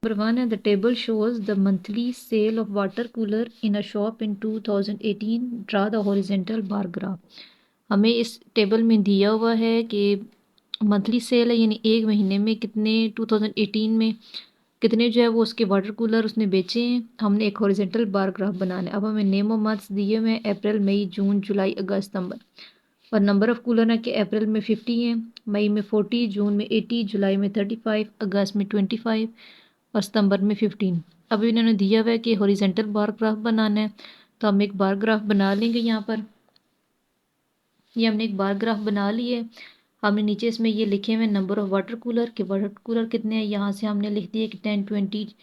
Number one, and the table shows the monthly sale of water cooler in a shop in 2018. Draw the horizontal bar graph. हमें इस table में दिया हुआ है कि monthly cell है, यानी एक महीने में कितने 2018 में कितने जो है वो उसके वाटर कूलर उसने बेचे हैं। हमने एक हॉरिजेंटल बार ग्राफ बनाना है। अब हमें नेम ऑफ मंथ्स दिए हुए हैं अप्रैल, मई, जून, जुलाई, अगस्त, सितंबर। और नंबर ऑफ़ कूलर है कि अप्रैल में 50 है, मई में 40, जून में 80, जुलाई में 35, अगस्त में 25 और सितंबर में 15। अब इन्होंने दिया हुआ है कि हॉरिजेंटल बार ग्राफ बनाना है, तो हम एक बार ग्राफ बना लेंगे यहाँ पर। ये हमने एक बार ग्राफ बना लिए। हमने नीचे इसमें ये लिखे हुए नंबर ऑफ़ वाटर कूलर के वाटर कूलर कितने हैं, यहाँ से हमने लिख दिया कि 10, 20,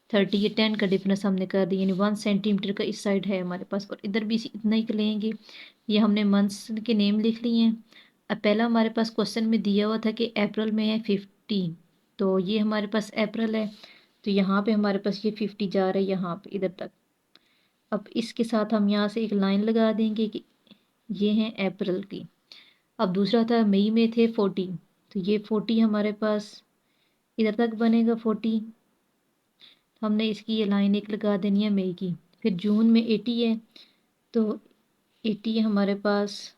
30। ये 10 का डिफरेंस हमने कर दिया, यानी 1 सेंटीमीटर का इस साइड है हमारे पास, और इधर भी इतना ही लेंगे। ये हमने मंथ्स के नेम लिख लिए हैं। अब पहला हमारे पास क्वेश्चन में दिया हुआ था कि अप्रैल में है 50, तो ये हमारे पास अप्रैल है, तो यहाँ पे हमारे पास ये 50 जा रहा है यहाँ पे इधर तक। अब इसके साथ हम यहाँ से एक लाइन लगा देंगे कि ये हैं अप्रैल की। अब दूसरा था मई में थे 40, तो ये 40 हमारे पास इधर तक बनेगा 40। हमने इसकी ये लाइन एक लगा देनी है मई की। फिर जून में 80 है, तो 80 हमारे पास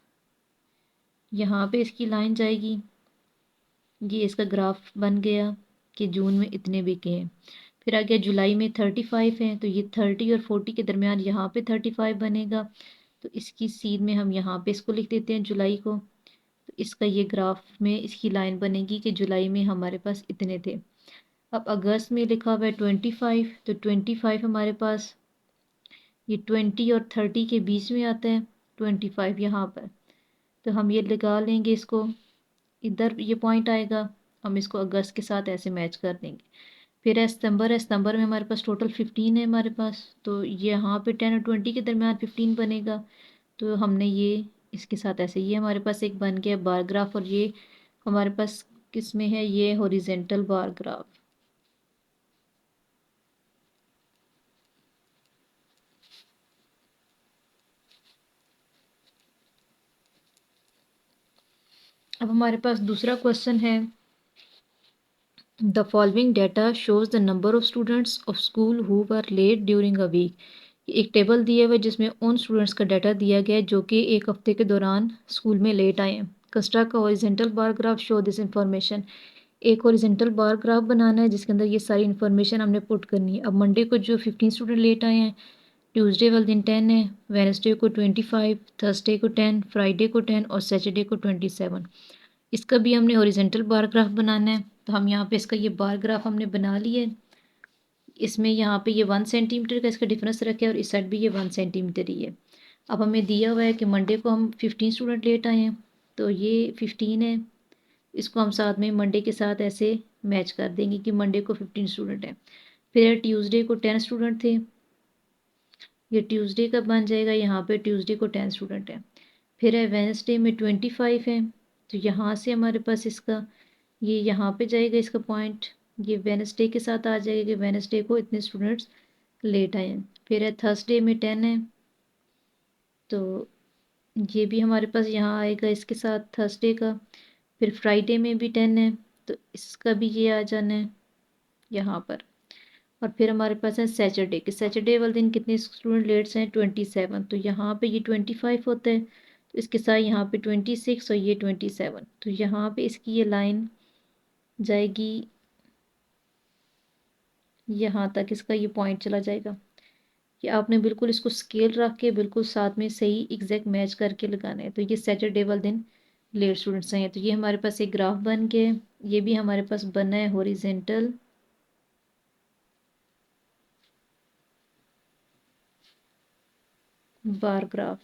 यहाँ पे इसकी लाइन जाएगी। ये इसका ग्राफ बन गया कि जून में इतने बिके हैं। फिर आ गया जुलाई में 35 है, तो ये 30 और 40 के दरमियान यहाँ पे 35 बनेगा, तो इसकी सीध में हम यहाँ पे इसको लिख देते हैं जुलाई को। तो इसका ये ग्राफ में इसकी लाइन बनेगी कि जुलाई में हमारे पास इतने थे। अब अगस्त में लिखा हुआ है 25, तो 25 हमारे पास ये 20 और 30 के बीच में आता है 25 यहाँ पर, तो हम ये लगा लेंगे इसको। इधर ये पॉइंट आएगा, हम इसको अगस्त के साथ ऐसे मैच कर देंगे। फिर है सितंबर में हमारे पास टोटल 15 है हमारे पास, तो यहाँ पे 10 और 20 के दरमियान 15 बनेगा, तो हमने ये इसके साथ ऐसे ये हमारे पास एक बन गया बार ग्राफ। और ये हमारे पास किस में है, ये हॉरिजेंटल बार ग्राफ। अब हमारे पास दूसरा क्वेश्चन है, the following data shows the number of students of school who were late during a week. एक टेबल दिया हुआ है जिसमें उन स्टूडेंट्स का डाटा दिया गया है जो कि एक हफ्ते के दौरान स्कूल में लेट आए हैं। कंस्ट्रक्ट का horizontal bar graph show this information. एक हॉरिजेंटल बार ग्राफ बनाना है जिसके अंदर ये सारी इन्फॉर्मेशन हमने पुट करनी है। अब मंडे को जो 15 स्टूडेंट लेट आए हैं, ट्यूसडे वाले दिन 10 है, वेडनेसडे को 25, थर्सडे को 10, फ्राइडे को 10 और सैटरडे को 27। इसका भी हमने हॉरिजेंटल बार ग्राफ बनाना है, तो हम यहाँ पे इसका ये बार ग्राफ हमने बना लिया है। इसमें यहाँ पे ये 1 सेंटीमीटर का इसका डिफरेंस रखे और इस साइड भी ये 1 सेंटीमीटर ही है। अब हमें दिया हुआ है कि मंडे को हम 15 स्टूडेंट लेट आए हैं, तो ये 15 है, इसको हम साथ में मंडे के साथ ऐसे मैच कर देंगे कि मंडे को 15 स्टूडेंट हैं। फिर ट्यूसडे को 10 स्टूडेंट थे, ये ट्यूसडे का बन जाएगा, यहाँ पे ट्यूसडे को 10 स्टूडेंट है। फिर है वेडनेसडे में 25 है, तो यहाँ से हमारे पास इसका ये यहाँ पे जाएगा इसका पॉइंट, ये वेडनेसडे के साथ आ जाएगा कि वेडनेसडे को इतने स्टूडेंट्स लेट आए हैं। फिर है थर्सडे में 10 है, तो ये भी हमारे पास यहाँ आएगा इसके साथ थर्सडे का। फिर फ्राइडे में भी 10 है, तो इसका भी ये आ जाना है यहाँ पर। और फिर हमारे पास है सैटरडे के, सैटरडे वाले दिन कितने स्टूडेंट लेट्स हैं 27, तो यहाँ पे ये 25 होता है, तो इसके साथ यहाँ पे 26 और ये 27, तो यहाँ पे इसकी ये लाइन जाएगी यहाँ तक, इसका ये पॉइंट चला जाएगा कि आपने बिल्कुल इसको स्केल रख के बिल्कुल साथ में सही एग्जैक्ट मैच करके लगाना है। तो ये सैटरडे वाले दिन लेट स्टूडेंट्स हैं, तो ये हमारे पास एक ग्राफ बन गया है। ये भी हमारे पास बना है हॉरिजेंटल बार ग्राफ।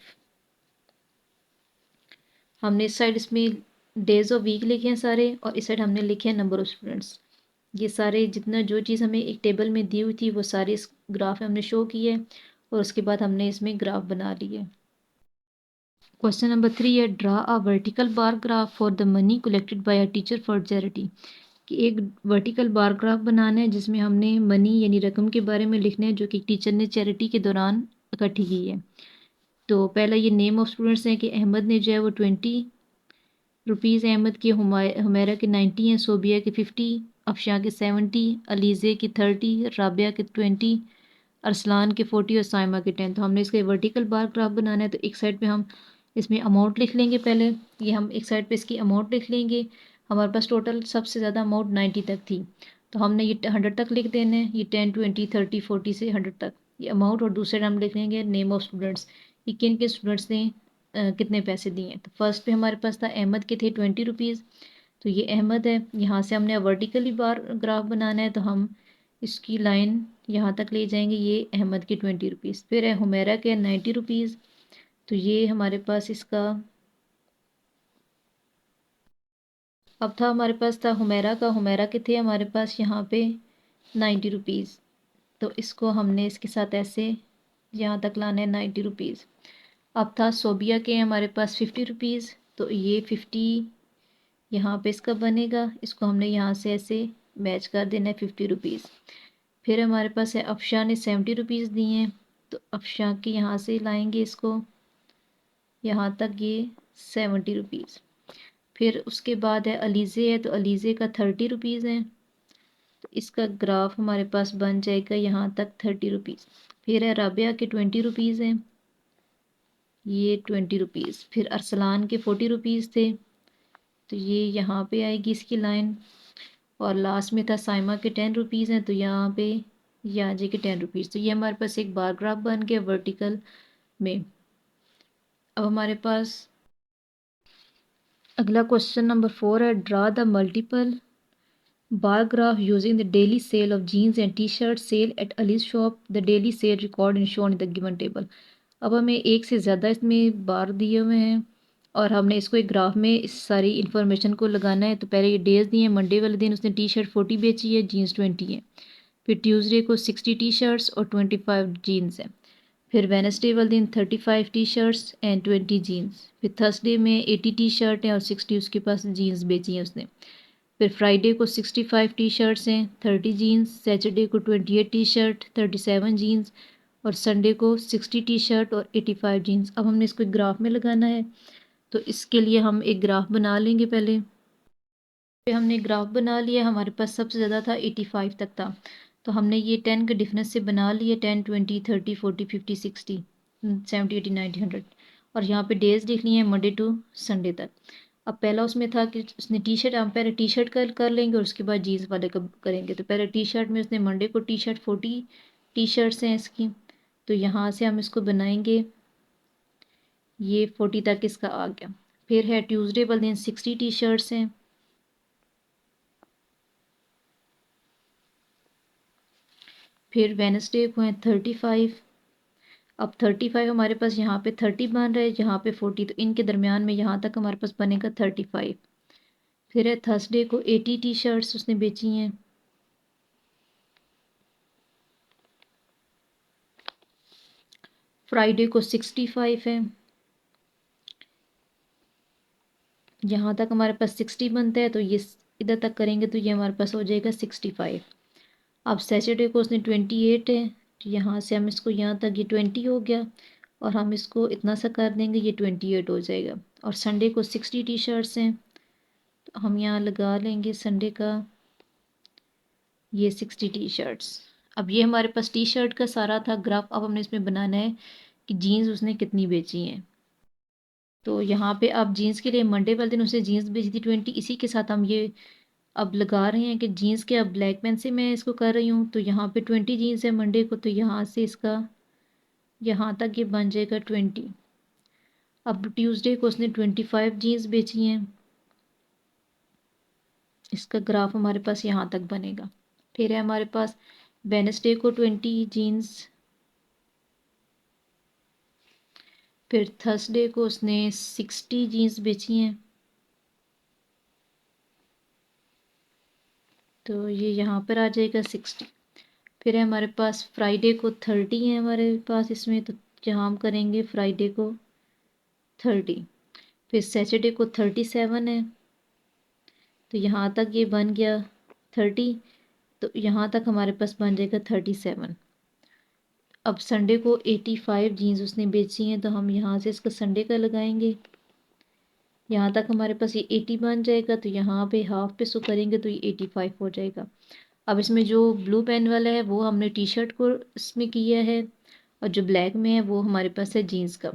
हमने इस साइड इसमें डेज ऑफ वीक लिखे हैं सारे, और इस साइड हमने लिखे हैं नंबर ऑफ स्टूडेंट्स। ये सारे जितना जो चीज़ हमें एक टेबल में दी हुई थी वो सारी इस ग्राफ में हमने शो की है, और उसके बाद हमने इसमें ग्राफ बना लिए। क्वेश्चन नंबर 3 है, draw a vertical bar graph for the money collected by a teacher for charity. कि एक वर्टिकल बार ग्राफ बनाना है जिसमें हमने मनी यानी रकम के बारे में लिखना है जो कि टीचर ने चैरिटी के दौरान इकट्ठी की है। तो पहला ये नेम ऑफ स्टूडेंट्स हैं कि अहमद ने जो है वो 20 रुपीज़, अहमद की, हुमैरा के 90 हैं, सोबिया के 50, अफशा के 70, अलीज़े की 30, राबिया के 20, अरसलान के 40 और साइमा के 10। तो हमने इसका वर्टिकल बार ग्राफ बनाना है, तो एक साइड पे हम इसमें अमाउंट लिख लेंगे। पहले ये हम एक साइड पे इसकी अमाउंट लिख लेंगे। हमारे पास टोटल सबसे ज़्यादा अमाउंट 90 तक थी, तो हमने ये 100 तक लिख देने हैं। ये 10, 20, 30, 40 से 100 तक ये अमाउंट, और दूसरे हम लिख लेंगे नेम ऑफ स्टूडेंट्स, ये किन के स्टूडेंट्स ने कितने पैसे दिए हैं। तो फर्स्ट पे हमारे पास था अहमद के थे 20 रुपीज़, तो ये अहमद है। यहाँ से हमने वर्टिकली बार ग्राफ बनाना है, तो हम इसकी लाइन यहाँ तक ले जाएंगे। ये अहमद के 20 रुपीज़। फिर है हुमैरा के 90 रुपीज़, तो ये हमारे पास इसका अब था, हमारे पास था हुमैरा का, हुमैरा के थे हमारे पास यहाँ पे 90 रुपीज़, तो इसको हमने इसके साथ ऐसे यहाँ तक लाना है 90 रुपीज़। अब था सोबिया के हमारे पास 50 रुपीज़, तो ये 50 यहाँ पे इसका बनेगा, इसको हमने यहाँ से ऐसे मैच कर देना है 50 रुपीज़। फिर हमारे पास है अफशा ने 70 रुपीज़ दिए हैं, तो अफशा के यहाँ से लाएंगे इसको यहाँ तक, ये 70 रुपीज़। फिर उसके बाद है अलीज़े है, तो अलीज़े का 30 रुपीज़ है, तो इसका ग्राफ हमारे पास बन जाएगा यहाँ तक 30 रुपीज़। फिर है राबिया के 20 रुपीज़ हैं, ये 20 रुपीज़। फिर अरसलान के 40 रुपीज़ थे, तो ये यहाँ पे आएगी इसकी लाइन। और लास्ट में था साइमा के 10 रुपीज़ हैं, तो यहाँ पे ये आ जाएगी 10 रुपीज़। तो ये हमारे पास एक बार ग्राफ बन गया वर्टिकल में। अब हमारे पास अगला क्वेश्चन नंबर 4 है, draw the multiple bar graph using the daily sale of jeans and t-shirt sale at Ali's shop. The daily sale record is shown in the given table. अब हमें एक से ज़्यादा इसमें बार दिए हुए हैं और हमने इसको एक ग्राफ में इस सारी इन्फॉर्मेशन को लगाना है। तो पहले ये डेज दिए हैं, मंडे वाले दिन उसने टी शर्ट 40 बेची है, जीन्स 20 है। फिर ट्यूसडे को 60 टी शर्ट्स और 25 जीन्स हैं। फिर वेनसडे वाले दिन 35 टी शर्ट्स एंड 20 जीन्स। फिर थर्सडे में 80 टी शर्ट हैं और 60 उसके पास जीन्स बेची हैं उसने। फिर फ्राइडे को 65 टी शर्ट्स हैं, 30 जीन्स। सैटरडे को 28 टी शर्ट, 37 जीन्स। और संडे को 60 टी शर्ट और 85 जीन्स। अब हमने इसको एक ग्राफ में लगाना है, तो इसके लिए हम एक ग्राफ बना लेंगे पहले। फिर हमने ग्राफ बना लिया, हमारे पास सबसे ज़्यादा था 85 तक था, तो हमने ये 10 के डिफरेंस से बना लिए, 10, 20, 30, 40, 50, 60, 70, 80, 90, 100। और यहाँ पे डेज लिख लिए हैं मंडे टू संडे तक। अब पहला उसमें था कि उसने टी शर्ट, हम पहले टी शर्ट कर लेंगे और उसके बाद जीन्स वाले का करेंगे। तो पहले टी शर्ट में उसने मंडे को टी शर्ट 40 टी शर्ट्स हैं इसकी, तो यहाँ से हम इसको बनाएंगे, ये 40 तक इसका आ गया। फिर है ट्यूसडे वाले दिन 60 टी शर्ट्स हैं। फिर वेनसडे को है 35। अब 35 हमारे पास यहाँ पे 30 बन रहा है, यहाँ पे 40, तो इनके दरमियान में यहाँ तक हमारे पास बनेगा 35। फिर है थर्सडे को 80 टी शर्ट्स उसने बेची हैं। फ्राइडे को 65 है, यहाँ तक हमारे पास 60 बनता है, तो ये इधर तक करेंगे तो ये हमारे पास हो जाएगा 65। अब सैटरडे को उसने 28 है, तो यहाँ से हम इसको यहाँ तक, ये 20 हो गया और हम इसको इतना सा कर देंगे, ये 28 हो जाएगा। और संडे को 60 टी शर्ट्स हैं, तो हम यहाँ लगा लेंगे संडे का ये 60 टी शर्ट्स। अब ये हमारे पास टी शर्ट का सारा था ग्राफ। अब हमने इसमें बनाना है कि जीन्स उसने कितनी बेची हैं। तो यहाँ पे आप जीन्स के लिए मंडे वाले दिन उसने जीन्स बेची थी 20, इसी के साथ हम ये अब लगा रहे हैं कि जीन्स के, अब ब्लैक पेन से मैं इसको कर रही हूँ, तो यहाँ पे 20 जीन्स है मंडे को, तो यहाँ से इसका यहाँ तक ये बन जाएगा 20। अब ट्यूसडे को उसने 25 जीन्स बेची हैं, इसका ग्राफ हमारे पास यहाँ तक बनेगा। फिर है हमारे पास वेनसडे को 20 जीन्स। फिर थर्सडे को उसने 60 जीन्स बेची हैं, तो ये यहाँ पर आ जाएगा 60। फिर है हमारे पास फ्राइडे को 30 है हमारे पास इसमें, तो जहाँ हम करेंगे फ्राइडे को 30। फिर सैटरडे को 37 है, तो यहाँ तक ये बन गया 30, तो यहाँ तक हमारे पास बन जाएगा 37। अब संडे को 85 जीन्स उसने बेची हैं, तो हम यहाँ से इसका संडे का लगाएंगे, यहाँ तक हमारे पास ये 80 बन जाएगा, तो यहाँ पे हाफ पे सो करेंगे तो ये 85 हो जाएगा। अब इसमें जो ब्लू पेन वाला है वो हमने टी शर्ट को इसमें किया है, और जो ब्लैक में है वो हमारे पास है जीन्स का।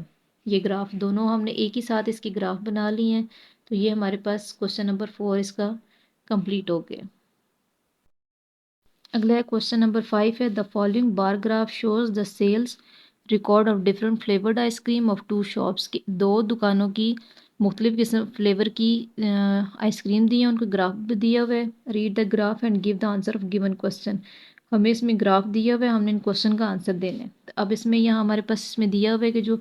ये ग्राफ दोनों हमने एक ही साथ इसकी ग्राफ बना ली हैं। तो ये हमारे पास क्वेश्चन नंबर 4 इसका कंप्लीट हो गया। अगला है क्वेश्चन नंबर 5 है, the following bar graph shows the sales record of different flavoured ice cream of two shops की। दो दुकानों की मुख्तलिफ किस्म फ्लेवर की आइसक्रीम दी है, उनको ग्राफ भी दिया हुआ है। Read the graph and give the answer of given question. हमें इसमें ग्राफ दिया हुआ है, हमने इन क्वेश्चन का आंसर देना है। तो अब इसमें यहाँ हमारे पास इसमें दिया हुआ है कि जो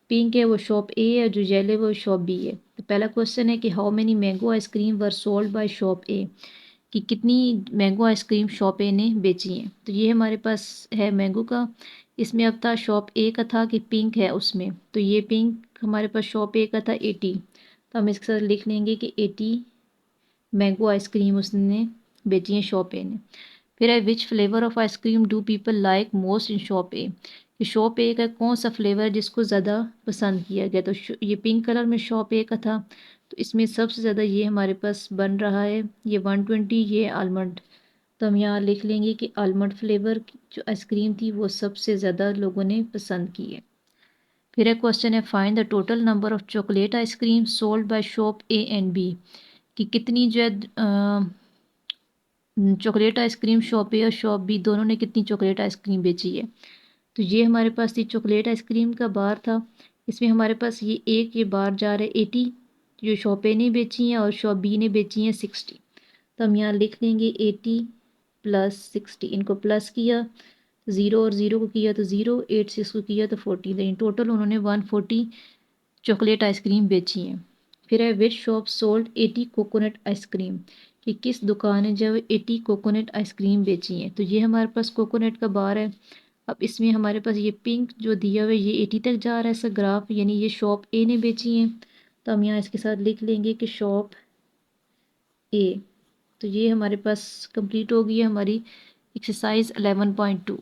पिंक है वो शॉप ए है, जो येलो है वो शॉप बी है। तो पहला क्वेश्चन है कि how many mango ice cream were sold by shop A, कि कितनी मैंगो आइसक्रीम शॉप ए ने बेची हैं। तो ये हमारे पास है मैंगो का। इसमें अब था शॉप ए का था कि पिंक है उसमें, तो ये पिंक हमारे पास शॉप ए का था 80। तो हम इसके साथ लिख लेंगे कि 80 मैंगो आइसक्रीम उसने बेची है शॉप ए ने। फिर है which flavour of ice cream do people like most in shop A, कि शॉप ए का कौन सा फ्लेवर है जिसको ज़्यादा पसंद किया गया। तो ये पिंक कलर में शॉप ए का था, तो इसमें सबसे ज़्यादा ये हमारे पास बन रहा है ये 120, ये आलमंड। तो हम यहाँ लिख लेंगे कि आलमंड फ्लेवर की जो आइसक्रीम थी वो सबसे ज़्यादा लोगों ने पसंद की है। फिर एक क्वेश्चन है, find the total number of chocolate ice cream sold by shop A and B, कि कितनी जो है चॉकलेट आइसक्रीम शॉप ए और शॉप बी दोनों ने कितनी चॉकलेट आइसक्रीम बेची है। तो ये हमारे पास ये चॉकलेट आइसक्रीम का बार था। इसमें हमारे पास ये बार जा रहा है 80, जो शॉप ए ने बेची हैं और शॉप बी ने बेची हैं 60। तो हम यहाँ लिख लेंगे 80 प्लस 60, इनको प्लस किया, ज़ीरो और ज़ीरो को किया तो ज़ीरो, 8 से इसको किया तो 40, इन टोटल उन्होंने 140 चॉकलेट आइसक्रीम बेची हैं। फिर है विच शॉप सोल्ड 80 कोकोनट आइसक्रीम, कि किस दुकान ने जब 80 कोकोनट आइसक्रीम बेची हैं। तो ये हमारे पास कोकोनट का बार है। अब इसमें हमारे पास ये पिंक जो दिया हुआ है ये 80 तक जा रहा है इसका ग्राफ, यानी ये शॉप ए ने बेची हैं। तो हम यहाँ इसके साथ लिख लेंगे कि शॉप ए। तो ये हमारे पास कंप्लीट हो गई है हमारी एक्सरसाइज 11.2।